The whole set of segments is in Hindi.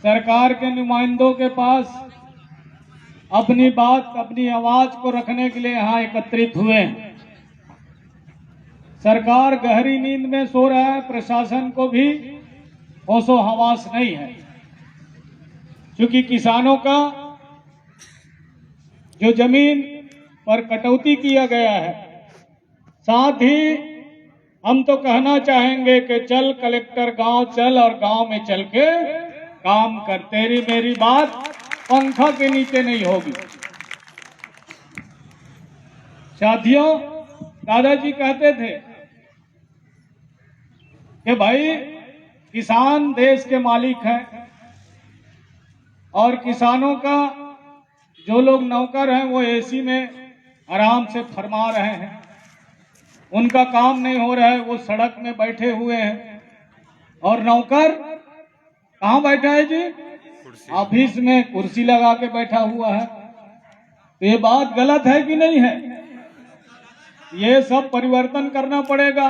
सरकार के नुमाइंदों के पास अपनी बात, अपनी आवाज को रखने के लिए यहाँ एकत्रित हुए हैं। सरकार गहरी नींद में सो रहा है, प्रशासन को भी होशो हवास नहीं है, क्योंकि किसानों का जो जमीन पर कटौती किया गया है, साथ ही हम तो कहना चाहेंगे कि चल कलेक्टर गांव चल और गांव में चल के काम कर। तेरी मेरी बात पंखा के नीचे नहीं होगी। साथियों, दादाजी कहते थे कि भाई किसान देश के मालिक हैं और किसानों का जो लोग नौकर हैं वो एसी में आराम से फरमा रहे हैं, उनका काम नहीं हो रहा है, वो सड़क में बैठे हुए हैं। और नौकर कहाँ बैठा है जी? ऑफिस में कुर्सी लगा के बैठा हुआ है। तो ये बात गलत है कि नहीं है? ये सब परिवर्तन करना पड़ेगा।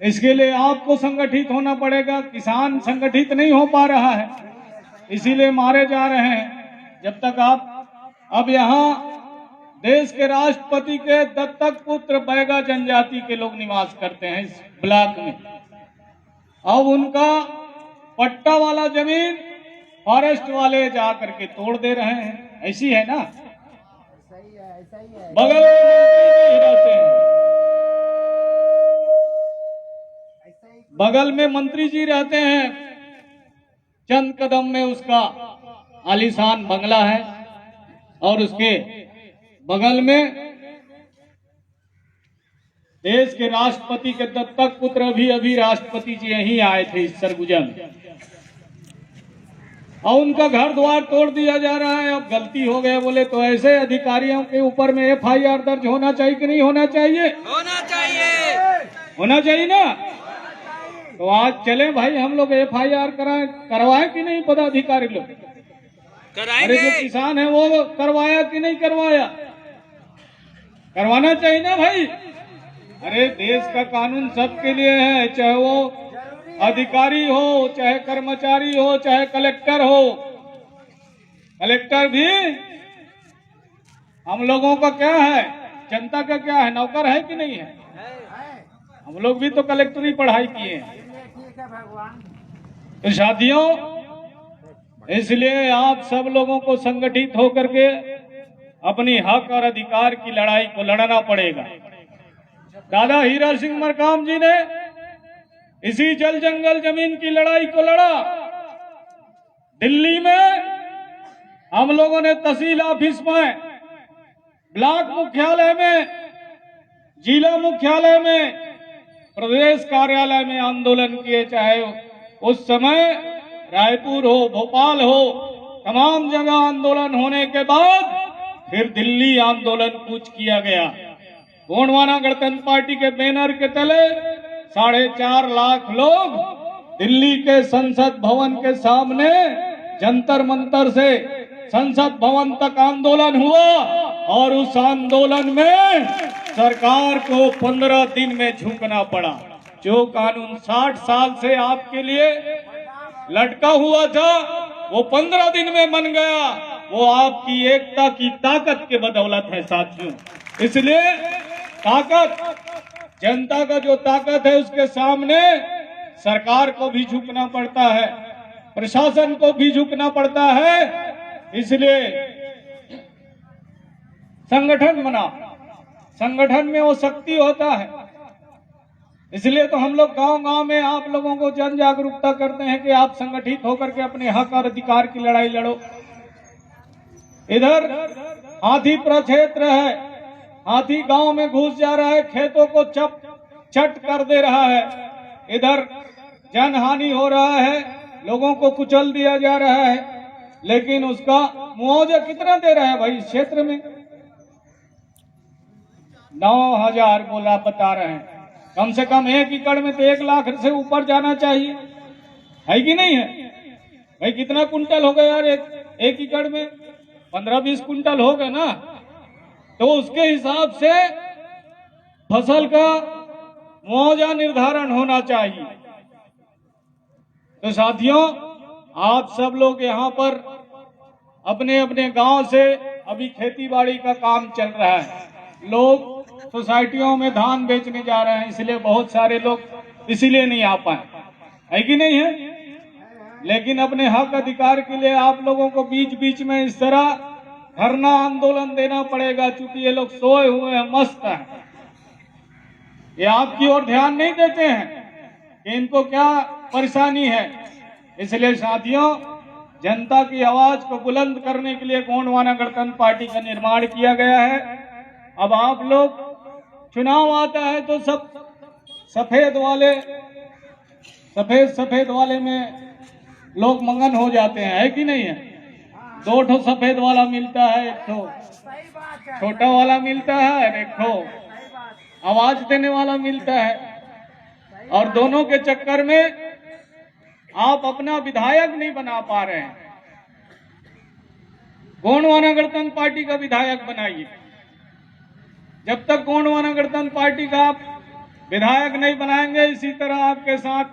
इसके लिए आपको संगठित होना पड़ेगा। किसान संगठित नहीं हो पा रहा है, इसीलिए मारे जा रहे हैं। जब तक आप अब यहाँ देश के राष्ट्रपति के दत्तक पुत्र बैगा जनजाति के लोग निवास करते हैं इस ब्लॉक में। अब उनका पट्टा वाला जमीन फॉरेस्ट वाले जा करके तोड़ दे रहे हैं। ऐसी है ना? सही है, सही है। बगल में मंत्री जी रहते हैं, बगल में मंत्री जी रहते हैं, चंद कदम में उसका आलीशान बंगला है और उसके बगल में देश के राष्ट्रपति के दत्तक पुत्र अभी राष्ट्रपति जी यहीं आए थे इस सरगुजा में, और उनका घर द्वार तोड़ दिया जा रहा है। अब गलती हो गया बोले तो ऐसे अधिकारियों के ऊपर में FIR दर्ज होना चाहिए कि नहीं होना चाहिए? होना चाहिए, होना चाहिए ना? तो आज चले भाई हम लोग FIR करवाएं कि नहीं? पदाधिकारी लोग कराएंगे। अरे जो किसान है वो करवाया कि नहीं करवाया? करवाना चाहिए ना भाई। अरे देश का कानून सबके लिए है, चाहे वो अधिकारी हो, चाहे कर्मचारी हो, चाहे कलेक्टर हो। कलेक्टर भी हम लोगों का क्या है, जनता का क्या है, नौकर है कि नहीं है? हम लोग भी तो कलेक्टरी पढ़ाई किए हैं। ठीक है भगवान। तो साथियों, इसलिए आप सब लोगों को संगठित होकर के अपनी हक और अधिकार की लड़ाई को लड़ना पड़ेगा। दादा हीरा सिंह मरकाम जी ने इसी जल जंगल जमीन की लड़ाई को लड़ा। दिल्ली में हम लोगों ने तहसील ऑफिस में, ब्लॉक मुख्यालय में, जिला मुख्यालय में, प्रदेश कार्यालय में आंदोलन किए। चाहे उस समय रायपुर हो, भोपाल हो, तमाम जगह आंदोलन होने के बाद फिर दिल्ली आंदोलन कूच किया गया। गोंडवाना गणतंत्र पार्टी के बैनर के तले 4.5 लाख लोग दिल्ली के संसद भवन के सामने जंतर मंतर से संसद भवन तक आंदोलन हुआ, और उस आंदोलन में सरकार को 15 दिन में झुकना पड़ा। जो कानून 60 साल से आपके लिए लटका हुआ था वो 15 दिन में बन गया। वो आपकी एकता की ताकत के बदौलत है साथियों। इसलिए ताकत, जनता का जो ताकत है उसके सामने सरकार को भी झुकना पड़ता है, प्रशासन को भी झुकना पड़ता है। इसलिए संगठन बना, संगठन में वो शक्ति होता है। इसलिए तो हम लोग गांव-गांव में आप लोगों को जन जागरूकता करते हैं कि आप संगठित होकर के अपने हक और अधिकार की लड़ाई लड़ो। इधर हाथी प्रक्षेत्र है, हाथी गांव में घुस जा रहा है, खेतों को चट कर दे रहा है। इधर जन हानि हो रहा है, लोगों को कुचल दिया जा रहा है, लेकिन उसका मुआवजा कितना दे रहा है भाई? इस क्षेत्र में 9,000 बोला बता रहे हैं। कम से कम 1 एकड़ में तो 1 लाख से ऊपर जाना चाहिए, है कि नहीं है भाई? कितना कुंटल हो गया यार? एक एकड़ में 15-20 कुंटल हो गए ना, तो उसके हिसाब से फसल का मुआवजा निर्धारण होना चाहिए। तो साथियों, आप सब लोग यहाँ पर अपने अपने गांव से अभी खेती बाड़ी का काम चल रहा है। लोग सोसाइटियों में धान बेचने जा रहे हैं, इसलिए बहुत सारे लोग इसीलिए नहीं आ पाए, है कि नहीं है। लेकिन अपने हक अधिकार के लिए आप लोगों को बीच बीच में इस तरह धरना आंदोलन देना पड़ेगा, क्योंकि ये लोग सोए हुए हैं, मस्त हैं। ये आपकी ओर ध्यान नहीं देते हैं कि इनको क्या परेशानी है। इसलिए साथियों, जनता की आवाज को बुलंद करने के लिए गोंडवाना गणतंत्र पार्टी का निर्माण किया गया है। अब आप लोग, चुनाव आता है तो सब सफेद वाले में लोग मगन हो जाते हैं, है कि नहीं है। 2 ठो सफेद वाला मिलता है, 1 ठो सही बात है, छोटा वाला मिलता है, 1 ठो सही बात, आवाज देने वाला मिलता है। और दोनों के चक्कर में आप अपना विधायक नहीं बना पा रहे हैं। गोंडवाना गणतंत्र पार्टी का विधायक बनाइए। जब तक गोंडवाना गणतंत्र पार्टी का आप विधायक नहीं बनाएंगे, इसी तरह आपके साथ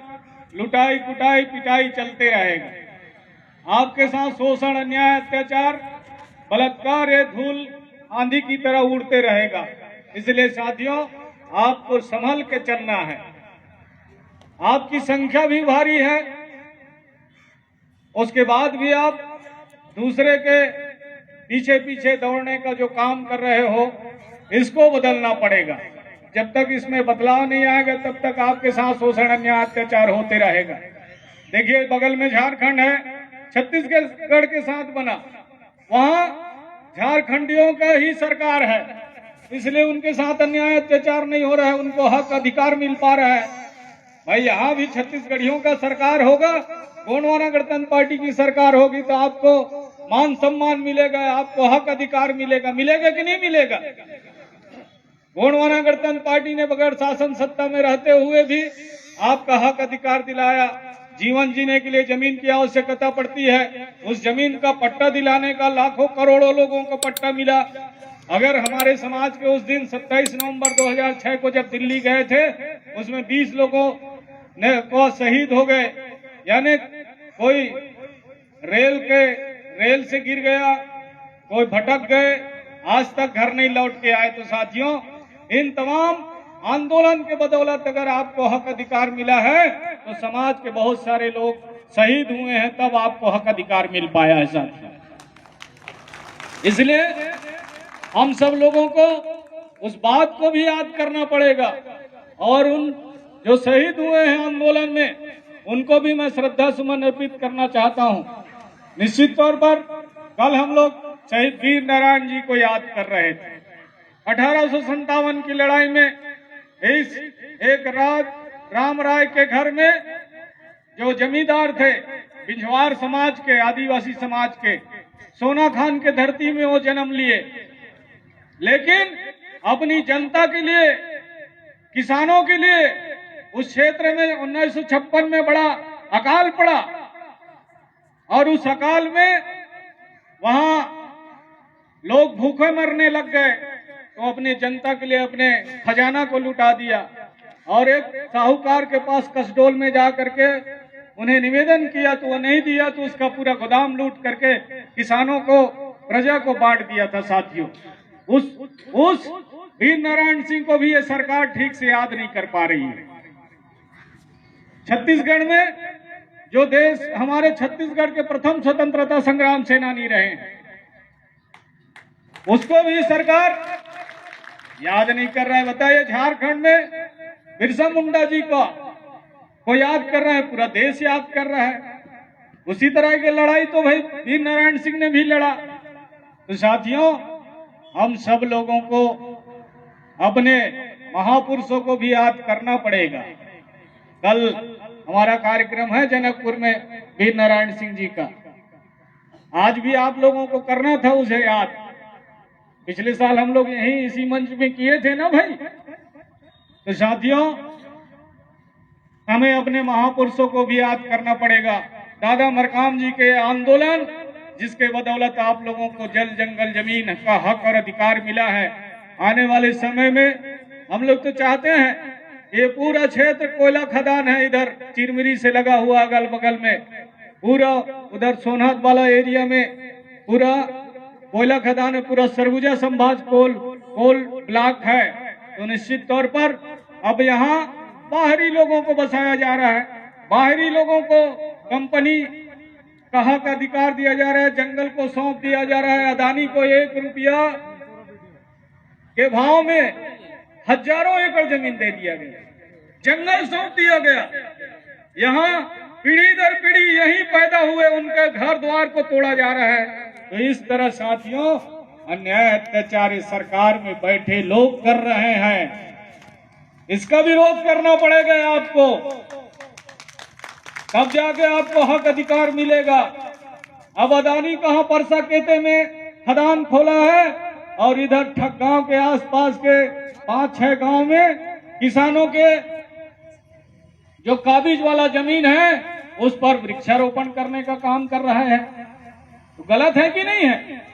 लुटाई कुटाई पिटाई चलते रहेगा। आपके साथ शोषण, अन्याय, अत्याचार, बलात्कार ये धूल आंधी की तरह उड़ते रहेगा। इसलिए साथियों, आपको संभल के चलना है। आपकी संख्या भी भारी है, उसके बाद भी आप दूसरे के पीछे पीछे दौड़ने का जो काम कर रहे हो, इसको बदलना पड़ेगा। जब तक इसमें बदलाव नहीं आएगा, तब तक आपके साथ शोषण, अन्याय, अत्याचार होते रहेगा। देखिए, बगल में झारखंड है, छत्तीसगढ़ के साथ बना, वहां झारखंडियों का ही सरकार है, इसलिए उनके साथ अन्याय अत्याचार नहीं हो रहा है, उनको हक अधिकार मिल पा रहा है। भाई, यहाँ भी छत्तीसगढ़ियों का सरकार होगा, गोंडवाना गणतंत्र पार्टी की सरकार होगी, तो आपको मान सम्मान मिलेगा, आपको हक अधिकार मिलेगा। मिलेगा कि नहीं मिलेगा। गोंडवाना गणतंत्र पार्टी ने बगैर शासन सत्ता में रहते हुए भी आपका हक अधिकार दिलाया। जीवन जीने के लिए जमीन की आवश्यकता पड़ती है, उस जमीन का पट्टा दिलाने का लाखों करोड़ों लोगों को पट्टा मिला। अगर हमारे समाज के उस दिन 27 नवंबर 2006 को जब दिल्ली गए थे, उसमें 20 लोगों ने को शहीद हो गए, यानी कोई रेल से गिर गया, कोई भटक गए, आज तक घर नहीं लौट के आए। तो साथियों, इन तमाम आंदोलन के बदौलत अगर आपको हक अधिकार मिला है, तो समाज के बहुत सारे लोग शहीद हुए हैं, तब आपको हक अधिकार मिल पाया है साथियों। इसलिए हम सब लोगों को उस बात को भी याद करना पड़ेगा, और उन जो शहीद हुए हैं आंदोलन में, उनको भी मैं श्रद्धा सुमन अर्पित करना चाहता हूं। निश्चित तौर पर कल हम लोग शहीद वीर नारायण जी को याद कर रहे थे। 1857 की लड़ाई में एक राम राय के घर में जो जमींदार थे, बिंझवार समाज के, आदिवासी समाज के, सोना खान के धरती में वो जन्म लिए, लेकिन अपनी जनता के लिए, किसानों के लिए उस क्षेत्र में 1956 में बड़ा अकाल पड़ा, और उस अकाल में वहां लोग भूखे मरने लग गए। तो अपनी जनता के लिए अपने खजाना को लुटा दिया, और एक साहूकार के पास कसडोल में जा करके उन्हें निवेदन किया, तो वो नहीं दिया, तो उसका पूरा गोदाम लूट करके किसानों को, प्रजा को बांट दिया था। साथियों, उस वीर नारायण सिंह को भी ये सरकार ठीक से याद नहीं कर पा रही है। छत्तीसगढ़ में जो देश, हमारे छत्तीसगढ़ के प्रथम स्वतंत्रता संग्राम सेनानी रहे, उसको भी सरकार याद नहीं कर रहा है। बताइए, झारखंड में बिरसा मुंडा जी को याद कर रहा है, पूरा देश याद कर रहा है। उसी तरह की लड़ाई तो भाई वीर नारायण सिंह ने भी लड़ा। तो साथियों, हम सब लोगों को अपने महापुरुषों को भी याद करना पड़ेगा। कल हमारा कार्यक्रम है जनकपुर में वीर नारायण सिंह जी का, आज भी आप लोगों को करना था उसे याद। पिछले साल हम लोग यहीं इसी मंच में किए थे ना भाई। तो साथियों, हमें अपने महापुरुषों को भी याद करना पड़ेगा। दादा मरकाम जी के आंदोलन, जिसके बदौलत आप लोगों को जल जंगल जमीन का हक और अधिकार मिला है। आने वाले समय में हम लोग तो चाहते हैं, ये पूरा क्षेत्र कोयला खदान है, इधर चिरमिरी से लगा हुआ अगल बगल में, पूरा उधर सोनहत वाला एरिया में पूरा कोयला खदान है, पूरा सरगुजा संभाग कोल ब्लॉक है। तो निश्चित तौर पर अब यहाँ बाहरी लोगों को बसाया जा रहा है, बाहरी लोगों को कंपनी का हक अधिकार दिया जा रहा है, जंगल को सौंप दिया जा रहा है। अदानी को 1 रुपया के भाव में हजारों एकड़ जमीन दे दिया गया, जंगल सौंप दिया गया। यहाँ पीढ़ी दर पीढ़ी यहीं पैदा हुए उनके घर द्वार को तोड़ा जा रहा है। तो इस तरह साथियों अन्याय अत्याचार इस सरकार में बैठे लोग कर रहे हैं, इसका विरोध करना पड़ेगा आपको, तब जाके आपको हक अधिकार मिलेगा। अब अदानी कहां परसा केते में खदान खोला है और इधर ठग गांव के आसपास के 5-6 गांव में किसानों के जो काबिज वाला जमीन है उस पर वृक्षारोपण करने का काम कर रहा है। तो गलत है कि नहीं है?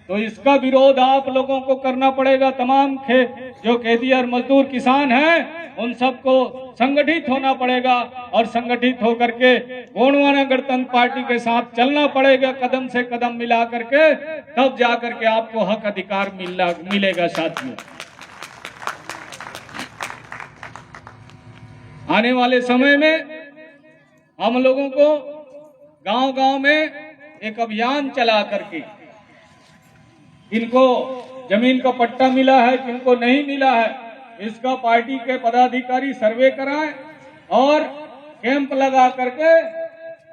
तो इसका विरोध आप लोगों को करना पड़ेगा। तमाम जो खेतिहर मजदूर किसान हैं उन सबको संगठित होना पड़ेगा और संगठित होकर के गोंडवाना गणतंत्र पार्टी के साथ चलना पड़ेगा, कदम से कदम मिला करके, तब जाकर के आपको हक अधिकार मिलेगा। साथियों आने वाले समय में हम लोगों को गांव-गांव में एक अभियान चला करके किनको जमीन का पट्टा मिला है, किनको नहीं मिला है, इसका पार्टी के पदाधिकारी सर्वे कराएं और कैंप लगा करके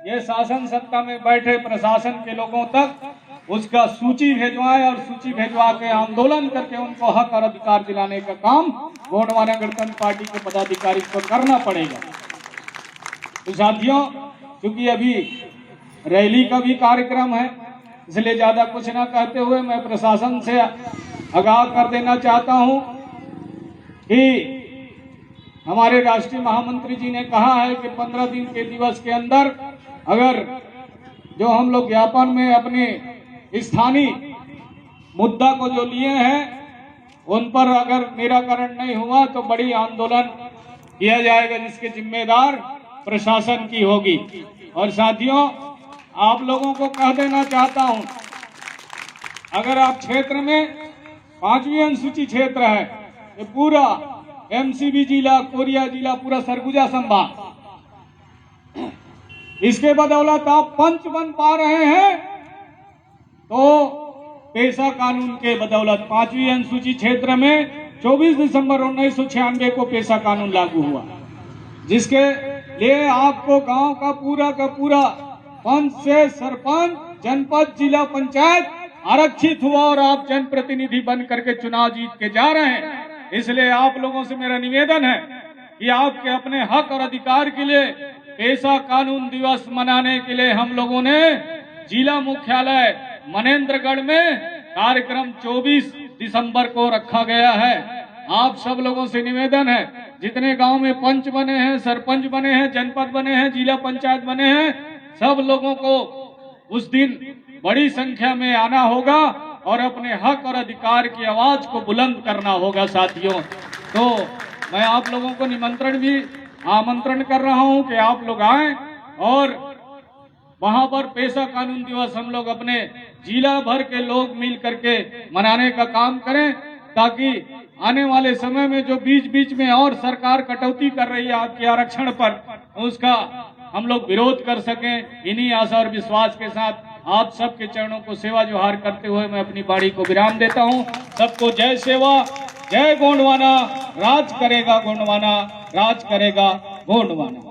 ये शासन सत्ता में बैठे प्रशासन के लोगों तक उसका सूची भेजवाएं और सूची भेजवा के आंदोलन करके उनको हक और अधिकार दिलाने का काम गोंडवाना गणतंत्र पार्टी के पदाधिकारी को करना पड़ेगा। तो साथियों क्योंकि अभी रैली का भी कार्यक्रम है, इसलिए ज्यादा कुछ ना कहते हुए मैं प्रशासन से आगाह कर देना चाहता हूं कि हमारे राष्ट्रीय महामंत्री जी ने कहा है कि 15 दिन के दिवस के अंदर अगर जो हम लोग ज्ञापन में अपने स्थानीय मुद्दा को जो लिए हैं उन पर अगर निराकरण नहीं हुआ तो बड़ी आंदोलन किया जाएगा, जिसके जिम्मेदार प्रशासन की होगी। और साथियों आप लोगों को कह देना चाहता हूं, अगर आप क्षेत्र में 5वीं अनुसूची क्षेत्र है, ये पूरा एमसीबी जिला, कोरिया जिला, पूरा सरगुजा संभाग, इसके बदौलत आप पंच बन पा रहे हैं तो पेशा कानून के बदौलत 5वीं अनुसूची क्षेत्र में 24 दिसंबर 1996 को पेशा कानून लागू हुआ, जिसके लिए आपको गांव का पूरा पंच से सरपंच, जनपद, जिला पंचायत आरक्षित हुआ और आप जनप्रतिनिधि बन करके चुनाव जीत के जा रहे हैं। इसलिए आप लोगों से मेरा निवेदन है कि आपके अपने हक और अधिकार के लिए पेशा कानून दिवस मनाने के लिए हम लोगों ने जिला मुख्यालय मनेन्द्रगढ़ में कार्यक्रम 24 दिसंबर को रखा गया है। आप सब लोगों से निवेदन है, जितने गांव में पंच बने हैं, सरपंच बने हैं, जनपद बने हैं, जिला पंचायत बने हैं, सब लोगों को उस दिन बड़ी संख्या में आना होगा और अपने हक और अधिकार की आवाज को बुलंद करना होगा। साथियों तो मैं आप लोगों को आमंत्रण कर रहा हूं कि आप लोग आएं और वहां पर पेशा कानून दिवस हम लोग अपने जिला भर के लोग मिल करके मनाने का काम करें, ताकि आने वाले समय में जो बीच में और सरकार कटौती कर रही है आपके आरक्षण पर, उसका हम लोग विरोध कर सकें। इन्हीं आशा और विश्वास के साथ आप सबके चरणों को सेवा जोहार करते हुए मैं अपनी बाड़ी को विराम देता हूं। सबको जय सेवा, जय गोंडवाना, राज करेगा गोंडवाना, राज करेगा गोंडवाना।